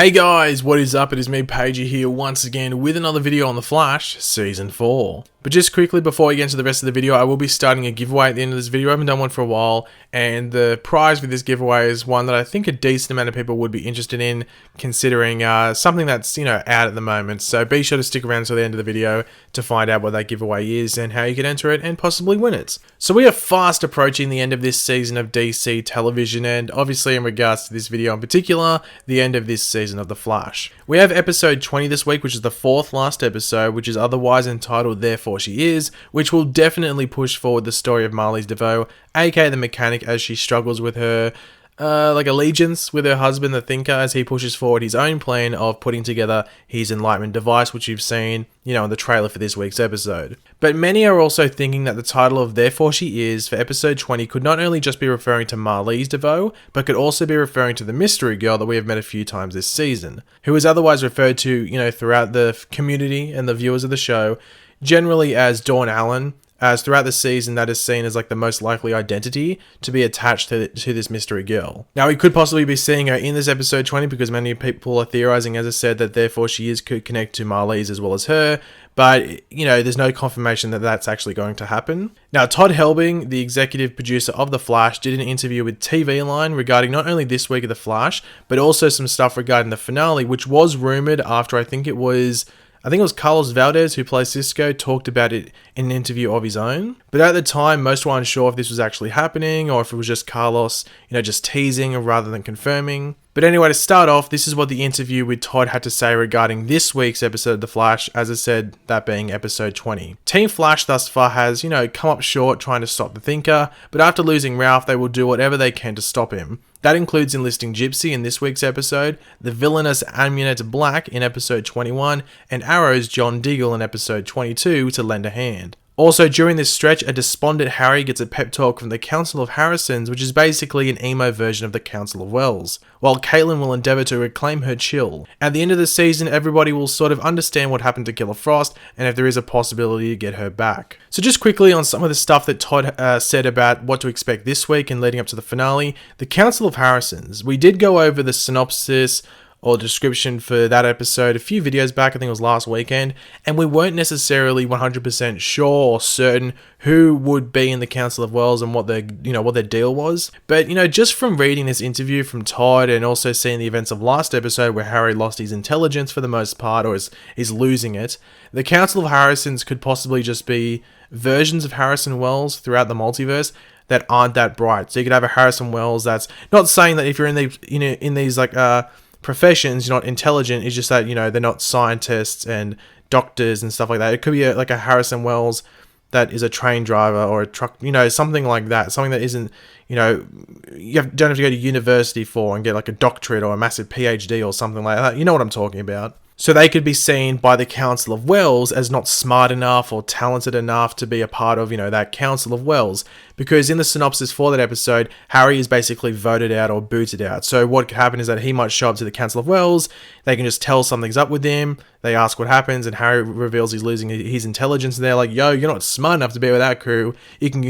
Hey guys, what is up? It is me, Pagey, here once again with another video on The Flash, Season 4. But just quickly before we get into the rest of the video, I will be starting a giveaway at the end of this video. I haven't done one for a while, and the prize for this giveaway is one that I think a decent amount of people would be interested in, considering something that's, out at the moment. So be sure to stick around until the end of the video to find out what that giveaway is and how you can enter it and possibly win it. So we are fast approaching the end of this season of DC television, and obviously in regards to this video in particular, the end of this season of The Flash. We have episode 20 this week, which is the fourth last episode, which is otherwise entitled Therefore She Is, which will definitely push forward the story of Marlize DeVoe, aka the mechanic, as she struggles with her allegiance with her husband, the Thinker, as he pushes forward his own plan of putting together his Enlightenment device, which you've seen, in the trailer for this week's episode. But many are also thinking that the title of Therefore She Is for episode 20 could not only just be referring to Marlize DeVoe, but could also be referring to the mystery girl that we have met a few times this season, who is otherwise referred to, throughout the community and the viewers of the show, generally as Dawn Allen, as throughout the season that is seen as the most likely identity to be attached to this mystery girl. Now, we could possibly be seeing her in this episode 20 because many people are theorizing, as I said, that Therefore She Is could connect to Marlize as well as her, but, there's no confirmation that that's actually going to happen. Now, Todd Helbing, the executive producer of The Flash, did an interview with TV Line regarding not only this week of The Flash, but also some stuff regarding the finale, which was rumored after I think it was Carlos Valdez, who plays Cisco, talked about it in an interview of his own. But at the time, most were unsure if this was actually happening or if it was just Carlos, just teasing rather than confirming. But anyway, to start off, this is what the interview with Todd had to say regarding this week's episode of The Flash, as I said, that being episode 20. Team Flash thus far has, come up short trying to stop the Thinker, but after losing Ralph, they will do whatever they can to stop him. That includes enlisting Gypsy in this week's episode, the villainous Amunet Black in episode 21, and Arrow's John Diggle in episode 22 to lend a hand. Also, during this stretch, a despondent Harry gets a pep talk from the Council of Harrisons, which is basically an emo version of the Council of Wells, while Caitlin will endeavour to reclaim her chill. At the end of the season, everybody will sort of understand what happened to Killer Frost, and if there is a possibility to get her back. So just quickly on some of the stuff that Todd said about what to expect this week and leading up to the finale, the Council of Harrisons. We did go over the synopsis or description for that episode a few videos back, I think it was last weekend, and we weren't necessarily 100% sure or certain who would be in the Council of Wells and what their deal was. But, just from reading this interview from Todd and also seeing the events of last episode where Harry lost his intelligence for the most part, or is losing it, the Council of Harrisons could possibly just be versions of Harrison Wells throughout the multiverse that aren't that bright. So you could have a Harrison Wells that's not saying that if you're in these professions, you're not intelligent. It's just that, they're not scientists and doctors and stuff like that. It could be a Harrison Wells that is a train driver or a truck, something like that. Something that isn't, don't have to go to university for and get a doctorate or a massive PhD or something like that. You know what I'm talking about. So they could be seen by the Council of Wells as not smart enough or talented enough to be a part of, that Council of Wells. Because in the synopsis for that episode, Harry is basically voted out or booted out. So what could happen is that he might show up to the Council of Wells, they can just tell something's up with him, they ask what happens, and Harry reveals he's losing his intelligence, and they're like, yo, you're not smart enough to be with that crew, you can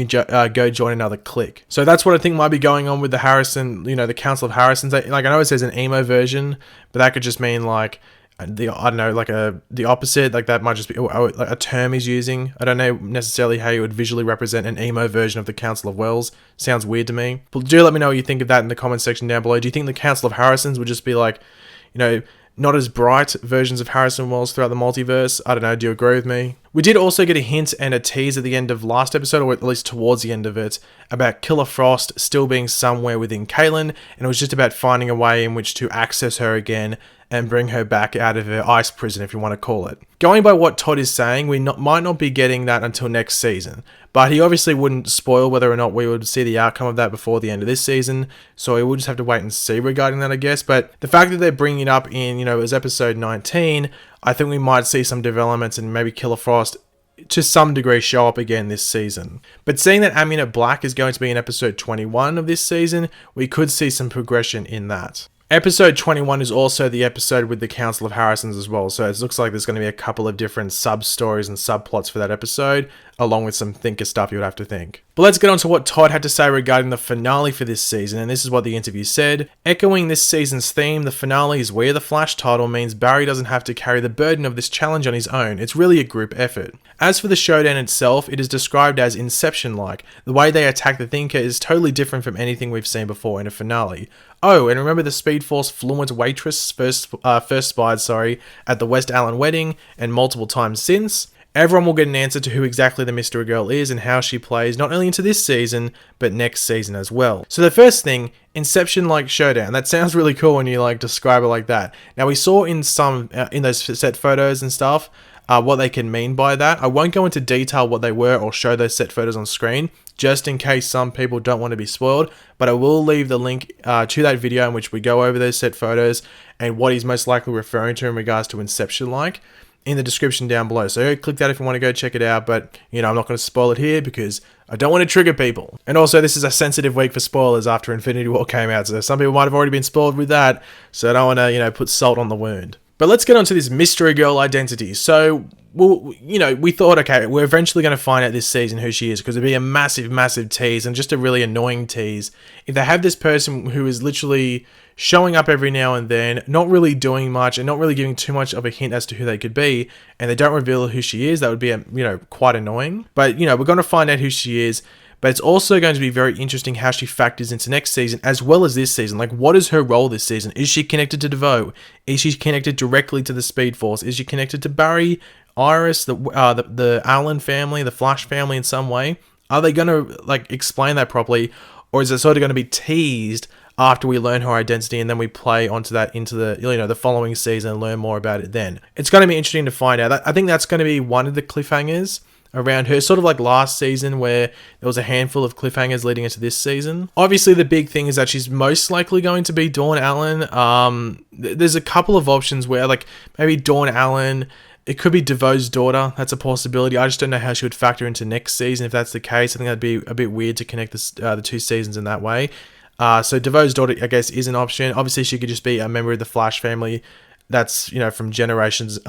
go join another clique. So that's what I think might be going on with the Harrison, the Council of Harrisons. I know it says an emo version, but that could just mean the opposite, that might just be a term he's using. I don't know necessarily how you would visually represent an emo version of the Council of Wells. Sounds weird to me. But do let me know what you think of that in the comment section down below. Do you think the Council of Harrisons would just be not as bright versions of Harrison Wells throughout the multiverse? I don't know, do you agree with me? We did also get a hint and a tease at the end of last episode, or at least towards the end of it, about Killer Frost still being somewhere within Caitlin, and it was just about finding a way in which to access her again and bring her back out of her ice prison, if you want to call it. Going by what Todd is saying, we might not be getting that until next season, but he obviously wouldn't spoil whether or not we would see the outcome of that before the end of this season, so we will just have to wait and see regarding that, I guess. But the fact that they're bringing it up in, as episode 19, I think we might see some developments and maybe Killer Frost to some degree show up again this season. But seeing that Amunet Black is going to be in episode 21 of this season, we could see some progression in that. Episode 21 is also the episode with the Council of Harrisons as well, so it looks like there's going to be a couple of different sub-stories and subplots for that episode, along with some thinker stuff you would have to think. But let's get on to what Todd had to say regarding the finale for this season, and this is what the interview said. Echoing this season's theme, the finale is where the Flash title means Barry doesn't have to carry the burden of this challenge on his own. It's really a group effort. As for the showdown itself, it is described as Inception-like. The way they attack the Thinker is totally different from anything we've seen before in a finale. Oh, and remember the Speed Force fluent waitress first spied at the West Allen wedding and multiple times since? Everyone will get an answer to who exactly the Mystery Girl is and how she plays not only into this season, but next season as well. So the first thing, Inception-like showdown. That sounds really cool when you describe it like that. Now we saw in some, in those set photos and stuff, what they can mean by that. I won't go into detail what they were or show those set photos on screen, just in case some people don't want to be spoiled, but I will leave the link to that video in which we go over those set photos and what he's most likely referring to in regards to Inception-like in the description down below. So click that if you want to go check it out, but I'm not going to spoil it here because I don't want to trigger people. And also this is a sensitive week for spoilers after Infinity War came out, so some people might have already been spoiled with that, so I don't want to, put salt on the wound. But let's get on to this Mystery Girl identity. So, we thought, okay, we're eventually going to find out this season who she is, because it'd be a massive, massive tease and just a really annoying tease if they have this person who is literally showing up every now and then, not really doing much and not really giving too much of a hint as to who they could be, and they don't reveal who she is. That would be, quite annoying. But, we're going to find out who she is. But it's also going to be very interesting how she factors into next season as well as this season. What is her role this season? Is she connected to DeVoe? Is she connected directly to the Speed Force? Is she connected to Barry, Iris, the Allen family, the Flash family in some way? Are they going to explain that properly? Or is it sort of going to be teased after we learn her identity and then we play onto that into the the following season and learn more about it then? It's going to be interesting to find out. I think that's going to be one of the cliffhangers around her, sort of like last season where there was a handful of cliffhangers leading into this season. Obviously the big thing is that she's most likely going to be Dawn Allen. There's a couple of options where maybe Dawn Allen, it could be DeVoe's daughter. That's a possibility. I just don't know how she would factor into next season if that's the case. I think that'd be a bit weird to connect the two seasons in that way. So DeVoe's daughter, I guess, is an option. Obviously she could just be a member of the Flash family that's from generations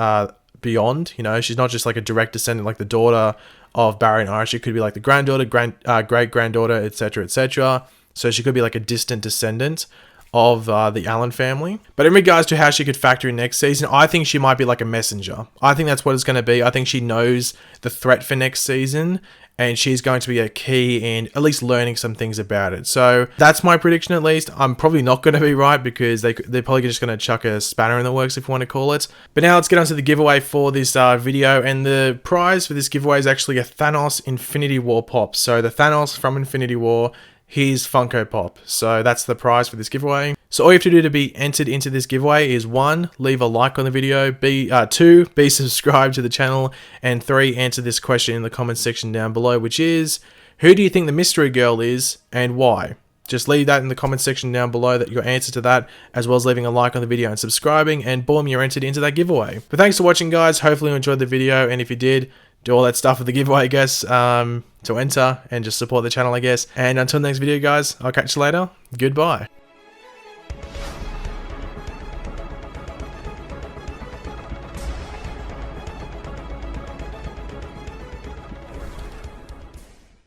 beyond. She's not just a direct descendant like the daughter of Barry and Iris. She could be the granddaughter, great granddaughter, etc., etc. So she could be a distant descendant of the Allen family. But in regards to how she could factor in next season, I think she might be a messenger. I think that's what it's going to be. I think she knows the threat for next season, and she's going to be a key in at least learning some things about it. So that's my prediction at least. I'm probably not going to be right because they're probably just going to chuck a spanner in the works, if you want to call it. But now let's get on to the giveaway for this video. And the prize for this giveaway is actually a Thanos Infinity War pop. So the Thanos from Infinity War, his Funko Pop. So that's the prize for this giveaway. So all you have to do to be entered into this giveaway is 1, leave a like on the video, 2, be subscribed to the channel, and 3, answer this question in the comment section down below, which is, who do you think the Mystery Girl is and why? Just leave that in the comment section down below, that your answer to that, as well as leaving a like on the video and subscribing, and boom, you're entered into that giveaway. But thanks for watching, guys. Hopefully you enjoyed the video, and if you did, do all that stuff with the giveaway, I guess, to enter and just support the channel, I guess. And until the next video, guys, I'll catch you later. Goodbye.